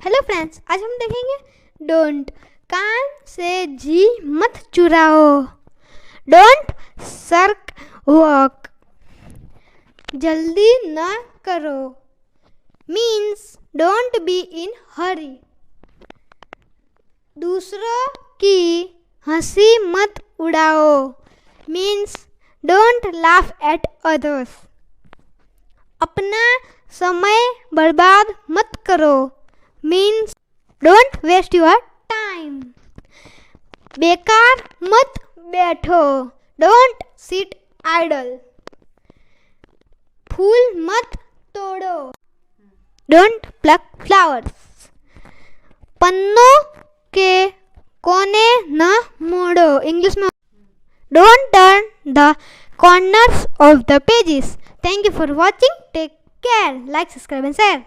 Hello friends, आज हम देखेंगे डोंट। कान से जी मत चुराओ। Don't SERC walk. जल्दी न करो means don't be in hurry. दूसरों की हंसी मत उड़ाओ means don't laugh at others. अपना समय बर्बाद मत करो means don't waste your time. बेकार मत बैठो डोंट सिट आइडल। फूल मत तोड़ो डोंट प्लक फ्लावर्स। पन्नों के कोने न मोड़ो, इंग्लिश में don't turn the corners of the pages. Thank you for watching. Take care. Like, subscribe and share.